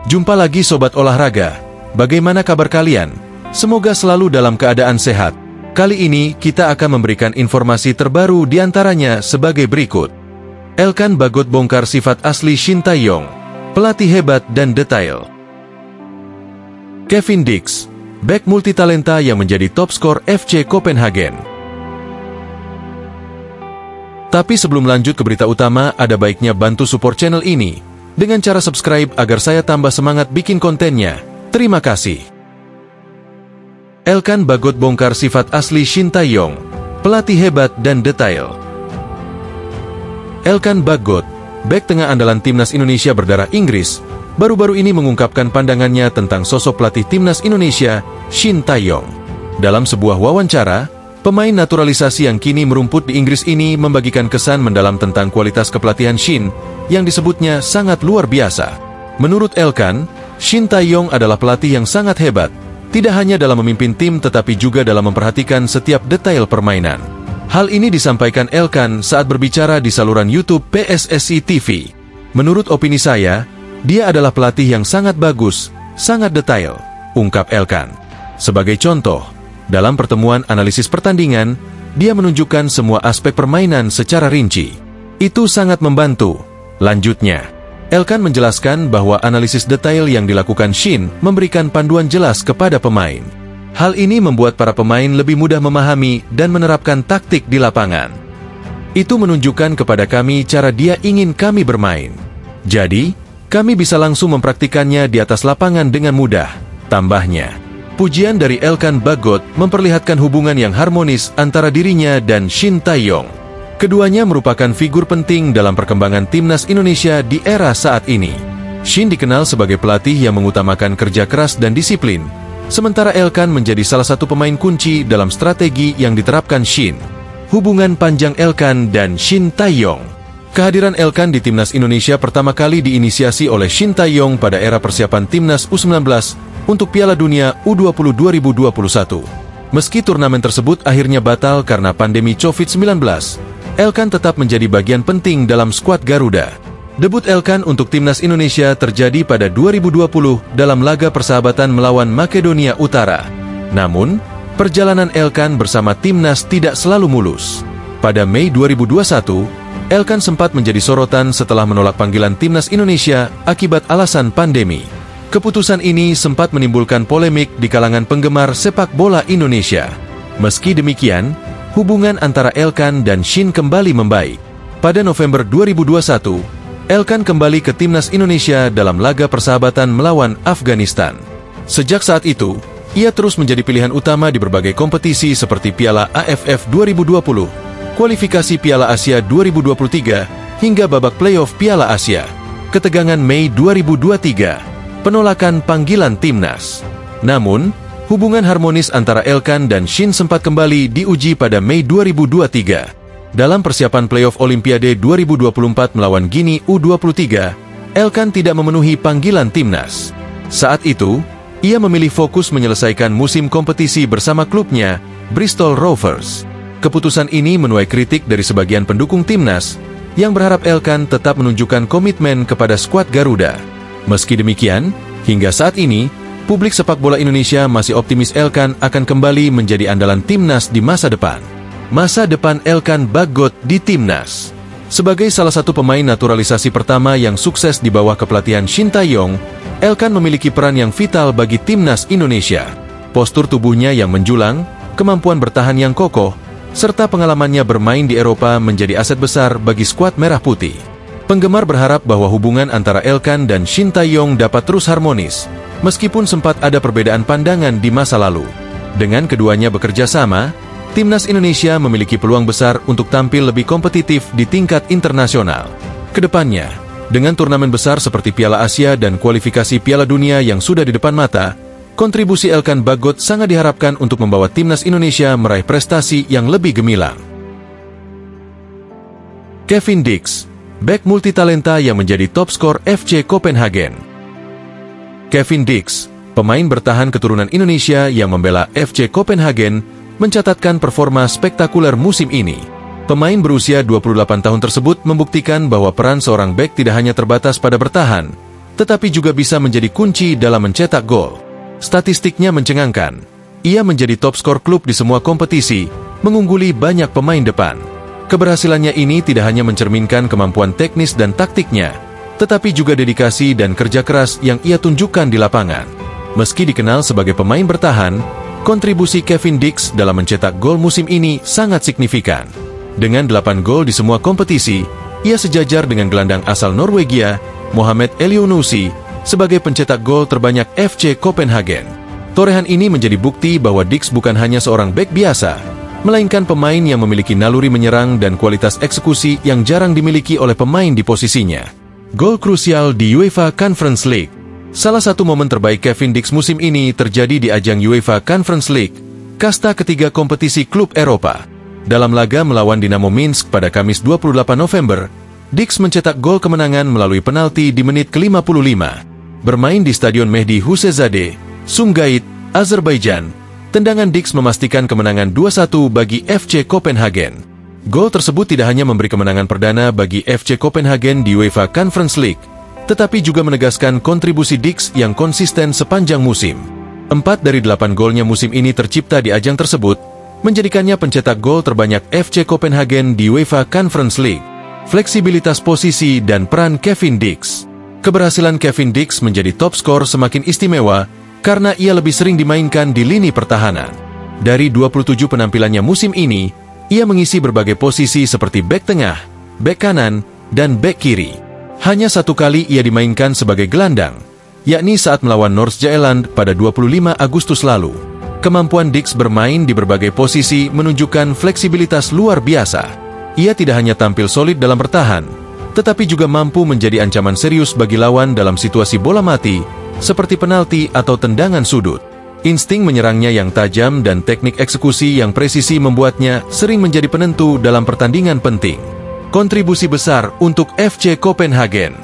Jumpa lagi Sobat Olahraga. Bagaimana kabar kalian? Semoga selalu dalam keadaan sehat. Kali ini kita akan memberikan informasi terbaru diantaranya sebagai berikut. Elkan Bagot bongkar sifat asli Shin Tae-yong, pelatih hebat dan detail. Kevin Dix, bek multitalenta yang menjadi top skor FC Copenhagen. Tapi sebelum lanjut ke berita utama, ada baiknya bantu support channel ini dengan cara subscribe agar saya tambah semangat bikin kontennya. Terima kasih. Elkan Bagot bongkar sifat asli Shin Tae-yong, pelatih hebat dan detail. Elkan Bagot, bek tengah andalan timnas Indonesia berdarah Inggris, baru-baru ini mengungkapkan pandangannya tentang sosok pelatih timnas Indonesia, Shin Tae-yong. Dalam sebuah wawancara, pemain naturalisasi yang kini merumput di Inggris ini membagikan kesan mendalam tentang kualitas kepelatihan Shin, yang disebutnya sangat luar biasa. Menurut Elkan, Shin Tae-yong adalah pelatih yang sangat hebat, tidak hanya dalam memimpin tim tetapi juga dalam memperhatikan setiap detail permainan. Hal ini disampaikan Elkan saat berbicara di saluran YouTube PSSI TV. Menurut opini saya, dia adalah pelatih yang sangat bagus, sangat detail, ungkap Elkan. Sebagai contoh, dalam pertemuan analisis pertandingan, dia menunjukkan semua aspek permainan secara rinci. Itu sangat membantu. Lanjutnya, Elkan menjelaskan bahwa analisis detail yang dilakukan Shin memberikan panduan jelas kepada pemain. Hal ini membuat para pemain lebih mudah memahami dan menerapkan taktik di lapangan. Itu menunjukkan kepada kami cara dia ingin kami bermain. Jadi, kami bisa langsung mempraktikannya di atas lapangan dengan mudah, tambahnya. Pujian dari Elkan Bagot memperlihatkan hubungan yang harmonis antara dirinya dan Shin Tae-yong. Keduanya merupakan figur penting dalam perkembangan timnas Indonesia di era saat ini. Shin dikenal sebagai pelatih yang mengutamakan kerja keras dan disiplin, sementara Elkan menjadi salah satu pemain kunci dalam strategi yang diterapkan Shin. Hubungan panjang Elkan dan Shin Tae-yong. Kehadiran Elkan di timnas Indonesia pertama kali diinisiasi oleh Shin Tae-yong pada era persiapan timnas U19 untuk Piala Dunia U20 2021. Meski turnamen tersebut akhirnya batal karena pandemi COVID-19, Elkan tetap menjadi bagian penting dalam skuad Garuda. Debut Elkan untuk timnas Indonesia terjadi pada 2020 dalam laga persahabatan melawan Makedonia Utara. Namun, perjalanan Elkan bersama timnas tidak selalu mulus. Pada Mei 2021, Elkan sempat menjadi sorotan setelah menolak panggilan timnas Indonesia akibat alasan pandemi. Keputusan ini sempat menimbulkan polemik di kalangan penggemar sepak bola Indonesia. Meski demikian, hubungan antara Elkan dan Shin kembali membaik. Pada November 2021, Elkan kembali ke timnas Indonesia dalam laga persahabatan melawan Afghanistan. Sejak saat itu, ia terus menjadi pilihan utama di berbagai kompetisi seperti Piala AFF 2020, kualifikasi Piala Asia 2023, hingga babak playoff Piala Asia. Ketegangan Mei 2023, penolakan panggilan timnas. Namun, hubungan harmonis antara Elkan dan Shin sempat kembali diuji pada Mei 2023. Dalam persiapan playoff Olimpiade 2024 melawan Guinea U23, Elkan tidak memenuhi panggilan timnas. Saat itu, ia memilih fokus menyelesaikan musim kompetisi bersama klubnya, Bristol Rovers. Keputusan ini menuai kritik dari sebagian pendukung timnas, yang berharap Elkan tetap menunjukkan komitmen kepada skuad Garuda. Meski demikian, hingga saat ini, publik sepak bola Indonesia masih optimis Elkan akan kembali menjadi andalan timnas di masa depan. Masa depan Elkan Bagot di timnas. Sebagai salah satu pemain naturalisasi pertama yang sukses di bawah kepelatihan Shin Tae-yong, Elkan memiliki peran yang vital bagi timnas Indonesia. Postur tubuhnya yang menjulang, kemampuan bertahan yang kokoh, serta pengalamannya bermain di Eropa menjadi aset besar bagi skuad Merah Putih. Penggemar berharap bahwa hubungan antara Elkan dan Shin Tae-yong dapat terus harmonis, meskipun sempat ada perbedaan pandangan di masa lalu. Dengan keduanya bekerja sama, timnas Indonesia memiliki peluang besar untuk tampil lebih kompetitif di tingkat internasional. Kedepannya, dengan turnamen besar seperti Piala Asia dan kualifikasi Piala Dunia yang sudah di depan mata, kontribusi Elkan Bagot sangat diharapkan untuk membawa timnas Indonesia meraih prestasi yang lebih gemilang. Kevin Dix, bek multitalenta yang menjadi top skor FC Copenhagen. Kevin Dix, pemain bertahan keturunan Indonesia yang membela FC Copenhagen, mencatatkan performa spektakuler musim ini. Pemain berusia 28 tahun tersebut membuktikan bahwa peran seorang bek tidak hanya terbatas pada bertahan, tetapi juga bisa menjadi kunci dalam mencetak gol. Statistiknya mencengangkan. Ia menjadi top skor klub di semua kompetisi, mengungguli banyak pemain depan. Keberhasilannya ini tidak hanya mencerminkan kemampuan teknis dan taktiknya, tetapi juga dedikasi dan kerja keras yang ia tunjukkan di lapangan. Meski dikenal sebagai pemain bertahan, kontribusi Kevin Dix dalam mencetak gol musim ini sangat signifikan. Dengan 8 gol di semua kompetisi, ia sejajar dengan gelandang asal Norwegia, Mohamed Elyounoussi, sebagai pencetak gol terbanyak FC Copenhagen. Torehan ini menjadi bukti bahwa Dix bukan hanya seorang bek biasa, melainkan pemain yang memiliki naluri menyerang dan kualitas eksekusi yang jarang dimiliki oleh pemain di posisinya. Gol krusial di UEFA Conference League. Salah satu momen terbaik Kevin Dix musim ini terjadi di ajang UEFA Conference League, kasta ketiga kompetisi klub Eropa. Dalam laga melawan Dinamo Minsk pada Kamis 28 November, Dix mencetak gol kemenangan melalui penalti di menit ke-55. Bermain di Stadion Mehdi Hussein, Sumgait, Azerbaijan, tendangan Dix memastikan kemenangan 2-1 bagi FC Copenhagen. Gol tersebut tidak hanya memberi kemenangan perdana bagi FC Copenhagen di UEFA Conference League, tetapi juga menegaskan kontribusi Dix yang konsisten sepanjang musim. 4 dari 8 golnya musim ini tercipta di ajang tersebut, menjadikannya pencetak gol terbanyak FC Copenhagen di UEFA Conference League. Fleksibilitas posisi dan peran Kevin Dix. Keberhasilan Kevin Dix menjadi top skor semakin istimewa karena ia lebih sering dimainkan di lini pertahanan. Dari 27 penampilannya musim ini, ia mengisi berbagai posisi seperti bek tengah, bek kanan, dan bek kiri. Hanya satu kali ia dimainkan sebagai gelandang, yakni saat melawan Nordsjælland pada 25 Agustus lalu. Kemampuan Dix bermain di berbagai posisi menunjukkan fleksibilitas luar biasa. Ia tidak hanya tampil solid dalam bertahan, tetapi juga mampu menjadi ancaman serius bagi lawan dalam situasi bola mati, seperti penalti atau tendangan sudut. Insting menyerangnya yang tajam dan teknik eksekusi yang presisi membuatnya sering menjadi penentu dalam pertandingan penting. Kontribusi besar untuk FC Copenhagen.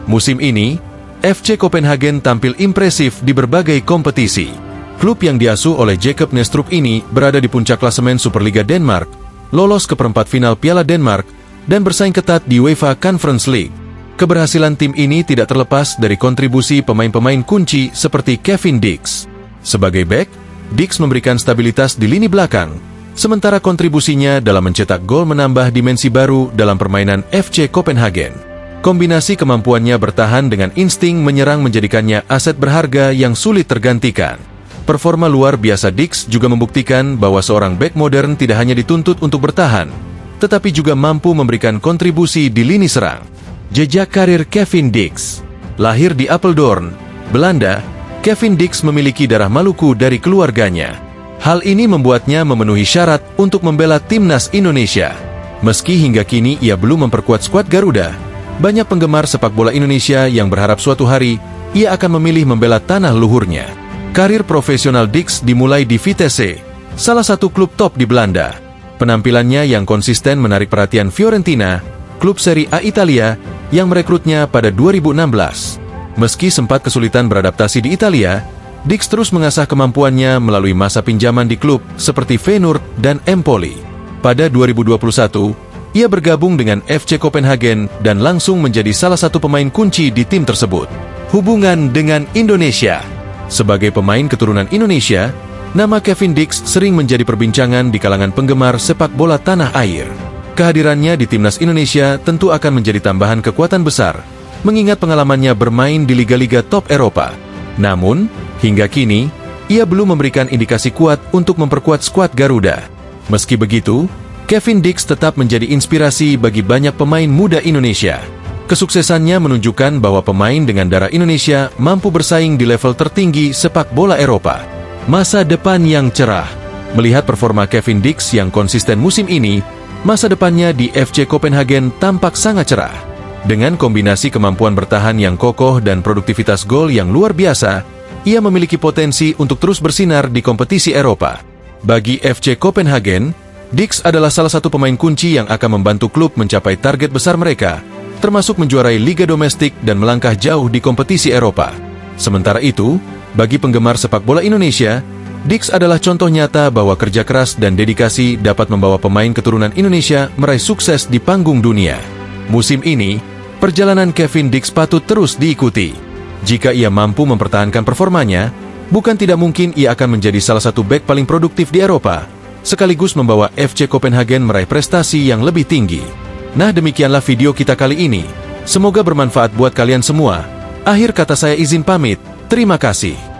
Musim ini, FC Copenhagen tampil impresif di berbagai kompetisi. Klub yang diasuh oleh Jacob Nestrup ini berada di puncak klasemen Superliga Denmark, lolos ke perempat final Piala Denmark, dan bersaing ketat di UEFA Conference League. Keberhasilan tim ini tidak terlepas dari kontribusi pemain-pemain kunci seperti Kevin Dix. Sebagai bek, Dix memberikan stabilitas di lini belakang, sementara kontribusinya dalam mencetak gol menambah dimensi baru dalam permainan FC Copenhagen. Kombinasi kemampuannya bertahan dengan insting menyerang menjadikannya aset berharga yang sulit tergantikan. Performa luar biasa Dix juga membuktikan bahwa seorang bek modern tidak hanya dituntut untuk bertahan, tetapi juga mampu memberikan kontribusi di lini serang. Jejak karir Kevin Dix. Lahir di Apeldoorn, Belanda, Kevin Dix memiliki darah Maluku dari keluarganya. Hal ini membuatnya memenuhi syarat untuk membela timnas Indonesia. Meski hingga kini ia belum memperkuat skuad Garuda, banyak penggemar sepak bola Indonesia yang berharap suatu hari ia akan memilih membela tanah luhurnya. Karir profesional Dix dimulai di Vitesse, salah satu klub top di Belanda. Penampilannya yang konsisten menarik perhatian Fiorentina, klub Serie A Italia, yang merekrutnya pada 2016. Meski sempat kesulitan beradaptasi di Italia, Dix terus mengasah kemampuannya melalui masa pinjaman di klub seperti Feyenoord dan Empoli. Pada 2021, ia bergabung dengan FC Copenhagen dan langsung menjadi salah satu pemain kunci di tim tersebut. Hubungan dengan Indonesia. Sebagai pemain keturunan Indonesia, nama Kevin Dix sering menjadi perbincangan di kalangan penggemar sepak bola tanah air. Kehadirannya di timnas Indonesia tentu akan menjadi tambahan kekuatan besar, mengingat pengalamannya bermain di liga-liga top Eropa. Namun, hingga kini, ia belum memberikan indikasi kuat untuk memperkuat skuad Garuda. Meski begitu, Kevin Dix tetap menjadi inspirasi bagi banyak pemain muda Indonesia. Kesuksesannya menunjukkan bahwa pemain dengan darah Indonesia mampu bersaing di level tertinggi sepak bola Eropa. Masa depan yang cerah. Melihat performa Kevin Dix yang konsisten musim ini, masa depannya di FC Copenhagen tampak sangat cerah. Dengan kombinasi kemampuan bertahan yang kokoh dan produktivitas gol yang luar biasa, ia memiliki potensi untuk terus bersinar di kompetisi Eropa. Bagi FC Copenhagen, Dix adalah salah satu pemain kunci yang akan membantu klub mencapai target besar mereka, termasuk menjuarai liga domestik dan melangkah jauh di kompetisi Eropa. Sementara itu, bagi penggemar sepak bola Indonesia, Dix adalah contoh nyata bahwa kerja keras dan dedikasi dapat membawa pemain keturunan Indonesia meraih sukses di panggung dunia. Musim ini, perjalanan Kevin Dix patut terus diikuti. Jika ia mampu mempertahankan performanya, bukan tidak mungkin ia akan menjadi salah satu bek paling produktif di Eropa, sekaligus membawa FC Copenhagen meraih prestasi yang lebih tinggi. Nah, demikianlah video kita kali ini. Semoga bermanfaat buat kalian semua. Akhir kata saya izin pamit. Terima kasih.